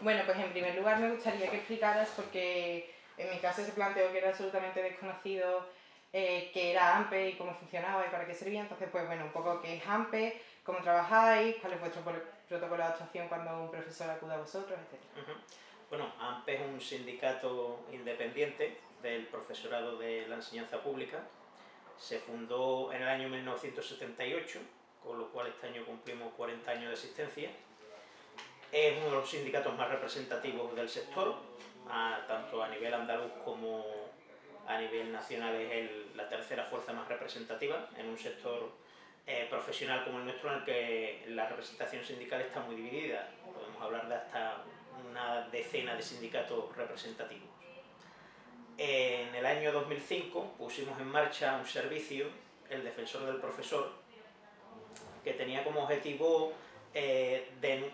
Bueno, pues en primer lugar me gustaría que explicaras, porque en mi caso se planteó que era absolutamente desconocido qué era AMPE y cómo funcionaba y para qué servía. Entonces, pues bueno, un poco qué es AMPE, cómo trabajáis, cuál es vuestro protocolo de actuación cuando un profesor acude a vosotros, etc. Bueno, AMPE es un sindicato independiente del profesorado de la enseñanza pública. Se fundó en el año 1978, con lo cual este año cumplimos 40 años de existencia. Es uno de los sindicatos más representativos del sector, tanto a nivel andaluz como a nivel nacional. Es la tercera fuerza más representativa en un sector profesional como el nuestro, en el que la representación sindical está muy dividida. Podemos hablar de hasta una decena de sindicatos representativos. En el año 2005 pusimos en marcha un servicio, el Defensor del Profesor, que tenía como objetivo,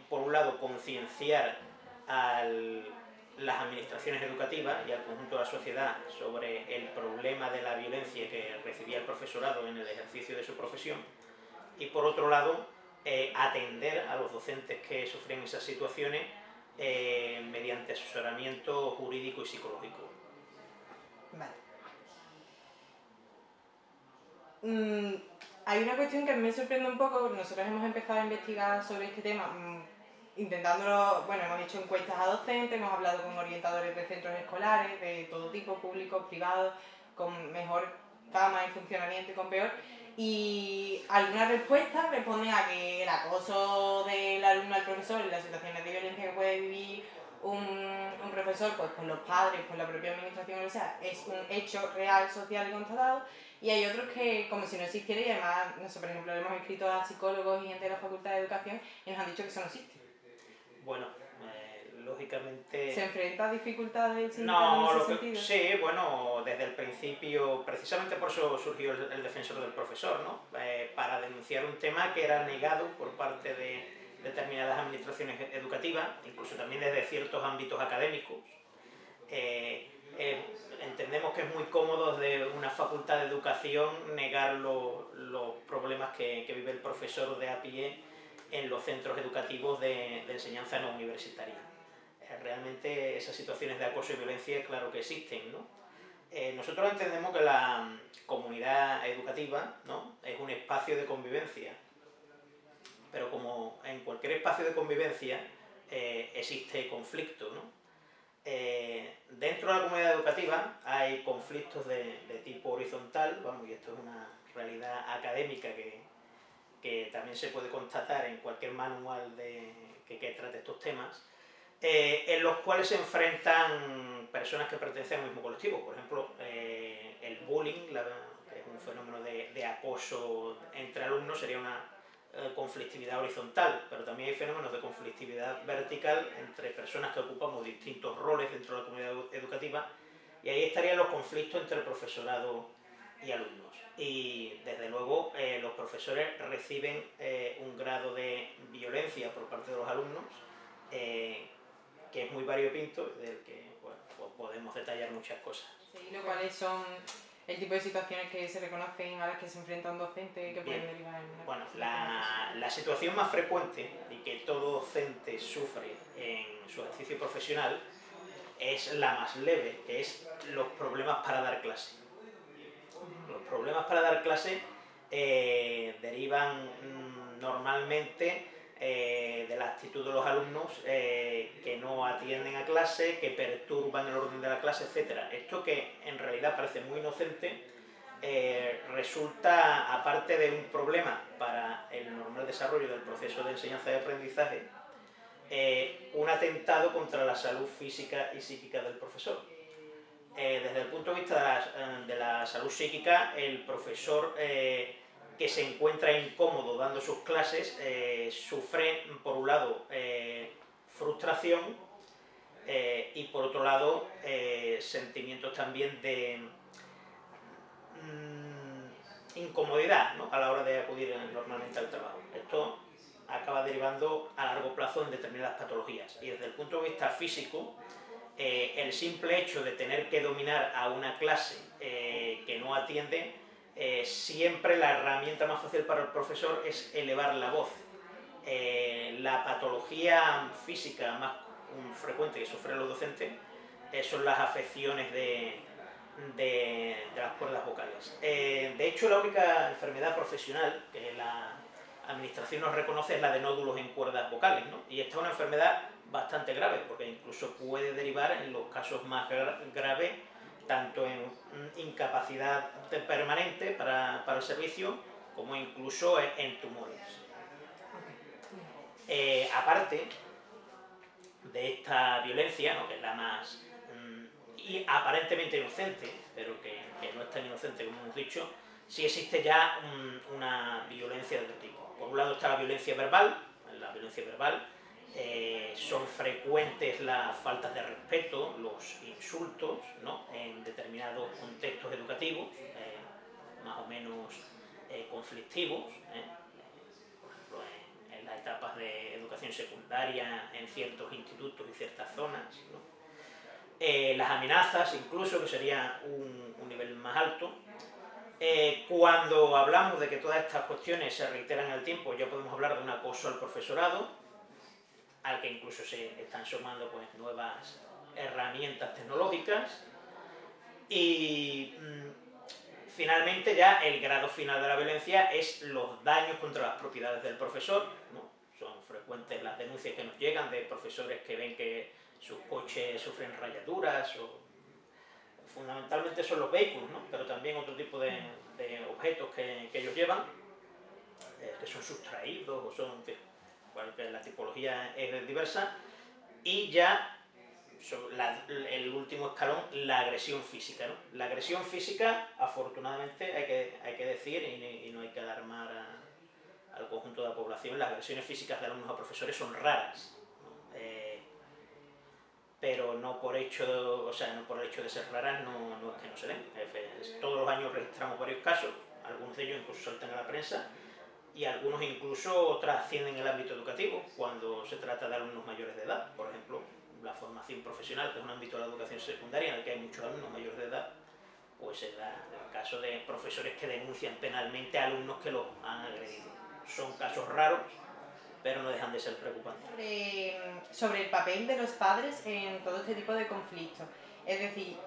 por un lado, concienciar a las administraciones educativas y al conjunto de la sociedad sobre el problema de la violencia que recibía el profesorado en el ejercicio de su profesión, y por otro lado, atender a los docentes que sufrían esas situaciones mediante asesoramiento jurídico y psicológico. Vale. Hay una cuestión que me sorprende un poco. Nosotros hemos empezado a investigar sobre este tema, intentándolo, bueno, hemos hecho encuestas a docentes, hemos hablado con orientadores de centros escolares, de todo tipo, públicos, privados, con mejor fama y funcionamiento y con peor, y algunas respuestas responden a que el acoso del alumno al profesor y las situaciones de violencia que puede vivir un profesor, pues por los padres, por la propia administración, o sea, es un hecho real, social y constatado. Y hay otros que, como si no existiera, y además, no sé, por ejemplo, hemos escrito a psicólogos y gente de la Facultad de Educación y nos han dicho que eso no existe. Bueno, lógicamente... ¿Se enfrenta a dificultades el sindicato en No, ese sentido? sí, bueno, desde el principio, precisamente por eso surgió el Defensor del Profesor, ¿no? Para denunciar un tema que era negado por parte de determinadas administraciones educativas, incluso también desde ciertos ámbitos académicos. Entendemos que es muy cómodo de una facultad de educación negar los problemas que vive el profesor de a pie en los centros educativos de enseñanza no universitaria. Realmente esas situaciones de acoso y violencia, claro que existen, ¿no? Nosotros entendemos que la comunidad educativa, ¿no?, es un espacio de convivencia, pero como en cualquier espacio de convivencia existe conflicto, ¿no? Dentro de la comunidad educativa hay conflictos de tipo horizontal, y esto es una realidad académica que también se puede constatar en cualquier manual que trate estos temas, en los cuales se enfrentan personas que pertenecen al mismo colectivo. Por ejemplo, el bullying, que es un fenómeno de acoso entre alumnos, sería una conflictividad horizontal, pero también hay fenómenos de conflictividad vertical entre personas que ocupamos distintos roles dentro de la comunidad educativa, y ahí estarían los conflictos entre el profesorado y alumnos. Y desde luego los profesores reciben un grado de violencia por parte de los alumnos que es muy variopinto, del que bueno, pues podemos detallar muchas cosas. Sí, ¿no? ¿Cuáles son el tipo de situaciones que se reconocen a las que se enfrenta un docente que pueden derivar en una... Bueno, la situación más frecuente y que todo docente sufre en su ejercicio profesional es la más leve, que es los problemas para dar clase. Los problemas para dar clase derivan normalmente de la actitud de los alumnos que no atienden a clase, que perturban el orden de la clase, etc. Esto, que en realidad parece muy inocente, resulta, aparte de un problema para el normal desarrollo del proceso de enseñanza y aprendizaje, un atentado contra la salud física y psíquica del profesor. Desde el punto de vista de la salud psíquica, el profesor que se encuentra incómodo dando sus clases sufre, por un lado, frustración y por otro lado sentimientos también de incomodidad, ¿no?, a la hora de acudir normalmente al trabajo. Esto acaba derivando a largo plazo en determinadas patologías, y desde el punto de vista físico, el simple hecho de tener que dominar a una clase que no atiende, siempre la herramienta más fácil para el profesor es elevar la voz. La patología física más frecuente que sufren los docentes son las afecciones de las cuerdas vocales. De hecho, la única enfermedad profesional que la administración nos reconoce es la de nódulos en cuerdas vocales, ¿no? Y esta es una enfermedad bastante grave, porque incluso puede derivar en los casos más graves, tanto en incapacidad permanente para el servicio, como incluso en tumores. Aparte de esta violencia, ¿no?, que es la más y aparentemente inocente, pero que no es tan inocente como hemos dicho, sí existe ya una violencia de otro tipo. Por un lado está la violencia verbal. La violencia verbal son frecuentes las faltas de respeto, los insultos, ¿no?, en determinados contextos educativos, más o menos conflictivos, por ejemplo en las etapas de educación secundaria en ciertos institutos y ciertas zonas, ¿no? Las amenazas incluso, que sería un nivel más alto. Cuando hablamos de que todas estas cuestiones se reiteran en el tiempo, ya podemos hablar de un acoso al profesorado, al que incluso se están sumando pues nuevas herramientas tecnológicas. Y finalmente ya el grado final de la violencia es los daños contra las propiedades del profesor, ¿no? Son frecuentes las denuncias que nos llegan de profesores que ven que sus coches sufren rayaduras, o fundamentalmente son los vehículos, ¿no?, pero también otro tipo de objetos que ellos llevan, que son sustraídos o son, en fin, la tipología es diversa. Y ya el último escalón, la agresión física, ¿no? La agresión física, afortunadamente, hay que decir, y no hay que alarmar al conjunto de la población, las agresiones físicas de alumnos a profesores son raras, ¿no? Pero no por hecho, no por el hecho de ser raras, no es que no se den. Todos los años registramos varios casos, algunos de ellos incluso saltan a la prensa, y algunos incluso trascienden el ámbito educativo, cuando se trata de alumnos mayores de edad. Por ejemplo, la formación profesional, que es un ámbito de la educación secundaria en el que hay muchos alumnos mayores de edad, pues se da el caso de profesores que denuncian penalmente a alumnos que los han agredido. Son casos raros, pero no dejan de ser preocupantes. Sobre el papel de los padres en todo este tipo de conflictos. Es decir,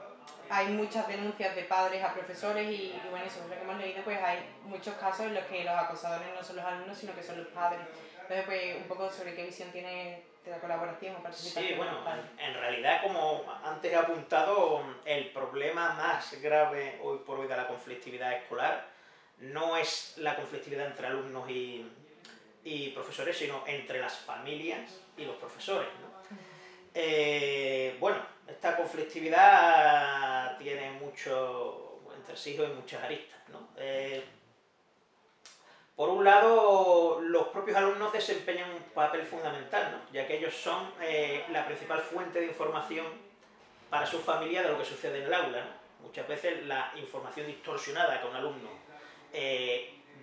hay muchas denuncias de padres a profesores y bueno, según lo que hemos leído, pues hay muchos casos en los que los acosadores no son los alumnos, sino que son los padres. Entonces, pues un poco sobre qué visión tiene de la colaboración o participación. Sí, bueno, en realidad, como antes he apuntado, el problema más grave hoy por hoy de la conflictividad escolar no es la conflictividad entre alumnos y profesores, sino entre las familias y los profesores, ¿no? Bueno, esta conflictividad tiene mucho entresijos y muchas aristas, ¿no? Por un lado, los propios alumnos desempeñan un papel fundamental, ¿no?, ya que ellos son la principal fuente de información para su familia de lo que sucede en el aula, ¿no? Muchas veces la información distorsionada que un alumno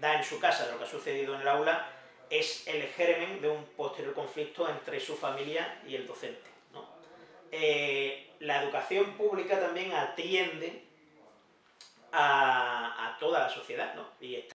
da en su casa de lo que ha sucedido en el aula es el germen de un posterior conflicto entre su familia y el docente, ¿no? La educación pública también atiende a toda la sociedad, ¿no? Y